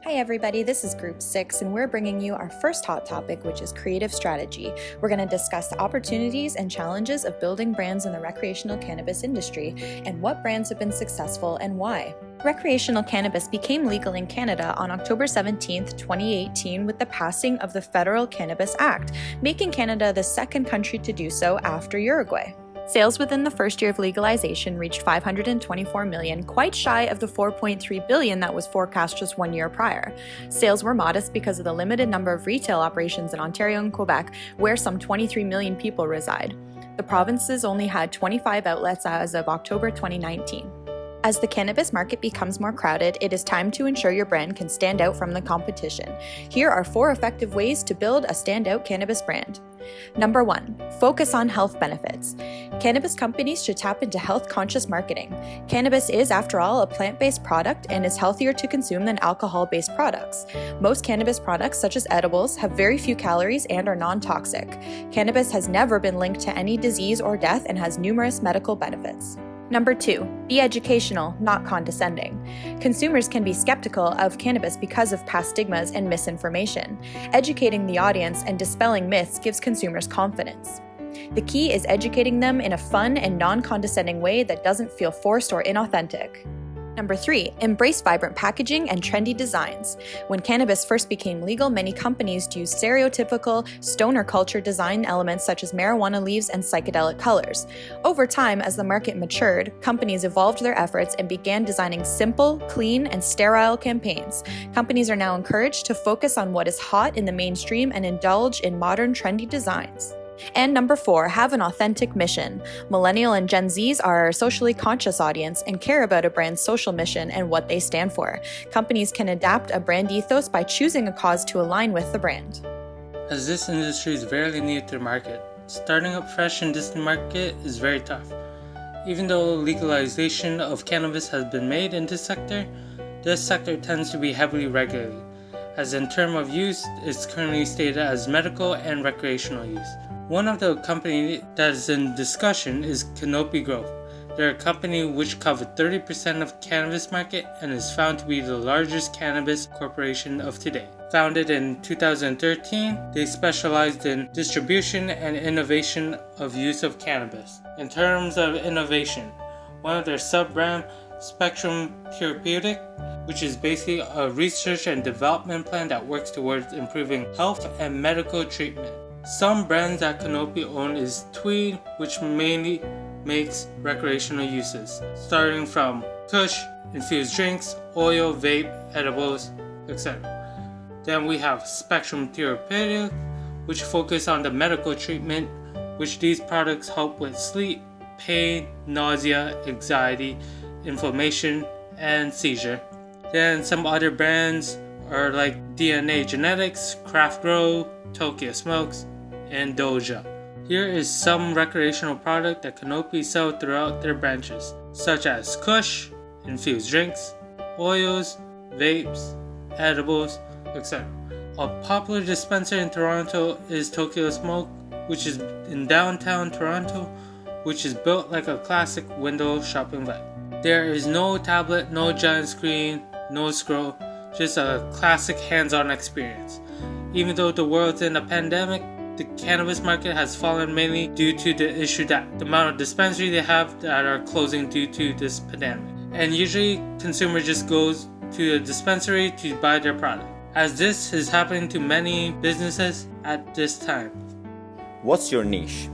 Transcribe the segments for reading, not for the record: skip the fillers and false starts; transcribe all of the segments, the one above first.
Hi everybody, this is Group 6 and we're bringing you our first hot topic, which is creative strategy. We're going to discuss the opportunities and challenges of building brands in the recreational cannabis industry and what brands have been successful and why. Recreational cannabis became legal in Canada on October 17, 2018 with the passing of the Federal Cannabis Act, making Canada the second country to do so after Uruguay. Sales within the first year of legalization reached $524 million, quite shy of the $4.3 billion that was forecast just 1 year prior. Sales were modest because of the limited number of retail operations in Ontario and Quebec, where some 23 million people reside. The provinces only had 25 outlets as of October 2019. As the cannabis market becomes more crowded, it is time to ensure your brand can stand out from the competition. Here are 4 effective ways to build a standout cannabis brand. Number 1. Focus on health benefits. Cannabis companies should tap into health-conscious marketing. Cannabis is, after all, a plant-based product and is healthier to consume than alcohol-based products. Most cannabis products, such as edibles, have very few calories and are non-toxic. Cannabis has never been linked to any disease or death and has numerous medical benefits. Number 2. Be educational, not condescending. Consumers can be skeptical of cannabis because of past stigmas and misinformation. Educating the audience and dispelling myths gives consumers confidence. The key is educating them in a fun and non-condescending way that doesn't feel forced or inauthentic. Number 3. Embrace vibrant packaging and trendy designs. When cannabis first became legal, many companies used stereotypical stoner culture design elements such as marijuana leaves and psychedelic colors. Over time, as the market matured, companies evolved their efforts and began designing simple, clean, and sterile campaigns. Companies are now encouraged to focus on what is hot in the mainstream and indulge in modern, trendy designs. And number 4, have an authentic mission. Millennial and Gen Zs are a socially conscious audience and care about a brand's social mission and what they stand for. Companies can adapt a brand ethos by choosing a cause to align with the brand. As this industry is fairly new to the market, starting up fresh in this market is very tough. Even though legalization of cannabis has been made in this sector tends to be heavily regulated, as in term of use, it's currently stated as medical and recreational use. One of the companies that is in discussion is Canopy Growth. They're a company which covered 30% of cannabis market and is found to be the largest cannabis corporation of today. Founded in 2013, they specialized in distribution and innovation of use of cannabis. In terms of innovation, one of their sub-brand, Spectrum Therapeutic, which is basically a research and development plan that works towards improving health and medical treatment. Some brands that Canopy own is Tweed, which mainly makes recreational uses, starting from Kush, infused drinks, oil, vape, edibles, etc. Then we have Spectrum Therapeutic, which focus on the medical treatment, which these products help with sleep, pain, nausea, anxiety, inflammation, and seizure. Then some other brands are like DNA Genetics, Craft Grow, Tokyo Smokes, and Doja. Here is some recreational product that Canopy sell throughout their branches, such as Kush, infused drinks, oils, vapes, edibles, etc. A popular dispenser in Toronto is Tokyo Smoke, which is in downtown Toronto, which is built like a classic window shopping vibe. There is no tablet, no giant screen, no scroll, just a classic hands-on experience. Even though the world's in a pandemic, the cannabis market has fallen mainly due to the issue that the amount of dispensaries they have that are closing due to this pandemic. And usually, consumer just goes to a dispensary to buy their product, as this is happening to many businesses at this time. What's your niche?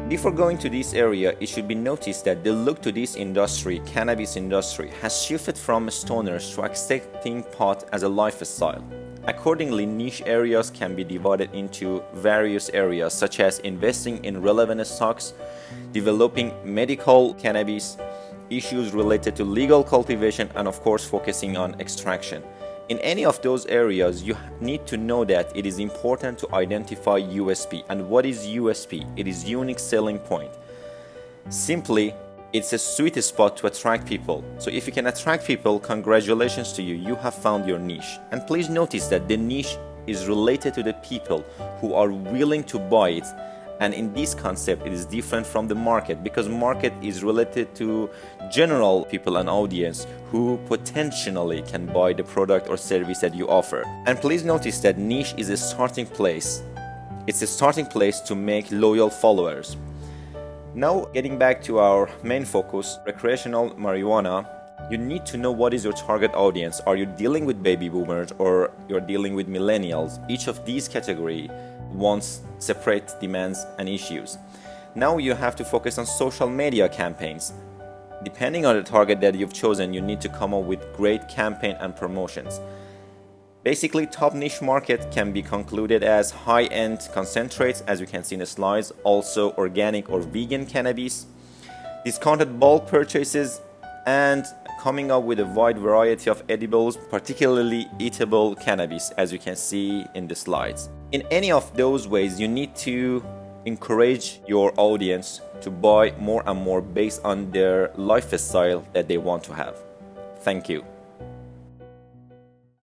Before going to this area, it should be noticed that the look to this industry, cannabis industry, has shifted from stoners to accepting pot as a lifestyle. Accordingly, niche areas can be divided into various areas such as investing in relevant stocks, developing medical cannabis, issues related to legal cultivation, and of course focusing on extraction. In any of those areas, you need to know that it is important to identify USP. And what is USP? It is unique selling point. Simply, it's a sweet spot to attract people. So if you can attract people, congratulations to you, you have found your niche. And please notice that the niche is related to the people who are willing to buy it And in this concept, it is different from the market, because market is related to general people and audience who potentially can buy the product or service that you offer. And please notice that niche is a starting place. It's a starting place to make loyal followers. Now, getting back to our main focus, recreational marijuana, you need to know what is your target audience. Are you dealing with baby boomers or you're dealing with millennials? Each of these categories wants separate demands and issues. Now you have to focus on social media campaigns. Depending on the target that you've chosen, you need to come up with great campaign and promotions. Basically, top niche market can be concluded as high-end concentrates, as you can see in the slides, also organic or vegan cannabis, discounted bulk purchases, and coming up with a wide variety of edibles, particularly eatable cannabis, as you can see in the slides. In any of those ways, you need to encourage your audience to buy more and more based on their lifestyle that they want to have. Thank you.